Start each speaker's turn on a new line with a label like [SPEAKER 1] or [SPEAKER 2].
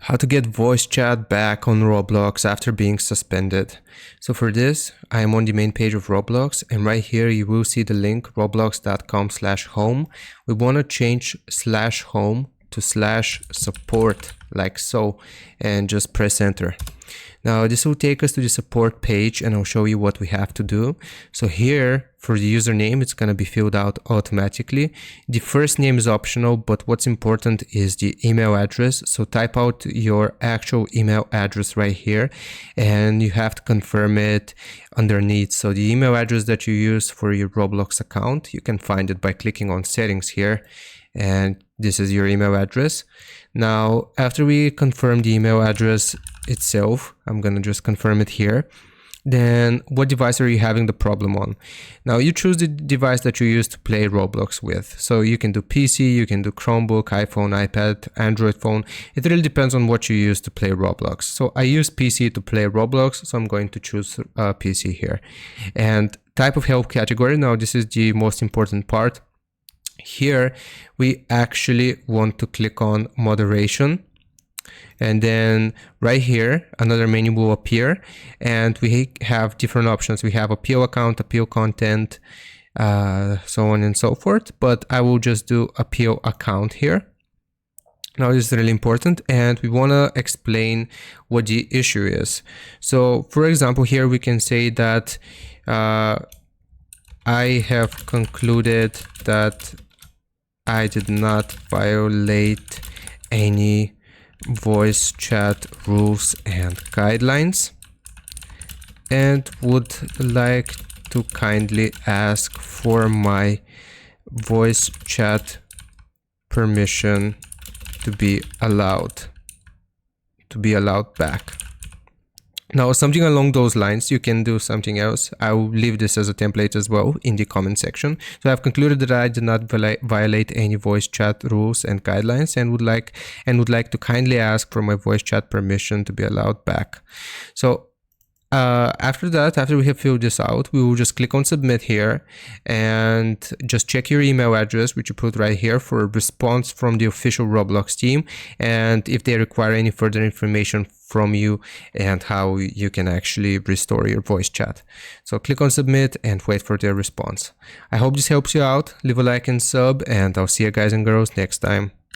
[SPEAKER 1] How to get voice chat back on Roblox after being suspended. So for this, I am on the main page of Roblox, and right here you will see the link roblox.com/home. We want to change /home to /support like so, and just press enter. Now this will take us to the support page, and I'll show you what we have to do. So here for the username, it's going to be filled out automatically. The first name is optional, but what's important is the email address. So type out your actual email address right here, and you have to confirm it underneath. So the email address that you use for your Roblox account, you can find it by clicking on settings here, and this is your email address. Now after we confirm the email address itself, I'm gonna just confirm it here. Then what device are you having the problem on? Now you choose the device that you use to play Roblox with. So you can do PC, you can do Chromebook, iPhone, iPad, Android phone. It really depends on what you use to play Roblox. So I use PC to play Roblox, so I'm going to choose PC here. And type of help category, now this is the most important part. Here we actually want to click on moderation, and then right here another menu will appear, and we have different options. We have appeal account, appeal content, so on and so forth, but I will just do appeal account here. Now this is really important, and we want to explain what the issue is. So for example, here we can say that I have concluded that I did not violate any voice chat rules and guidelines, and would like to kindly ask for my voice chat permission to be allowed back. Now something along those lines. You can do something else. I will leave this as a template as well in the comment section. So I've concluded that I did not violate any voice chat rules and guidelines, and would like to kindly ask for my voice chat permission to be allowed back. So after that, after we have filled this out, we will just click on submit here, and just check your email address, which you put right here, for a response from the official Roblox team, and if they require any further information from you and how you can actually restore your voice chat. So click on submit and wait for their response. I hope this helps you out. Leave a like and sub, and I'll see you guys and girls next time.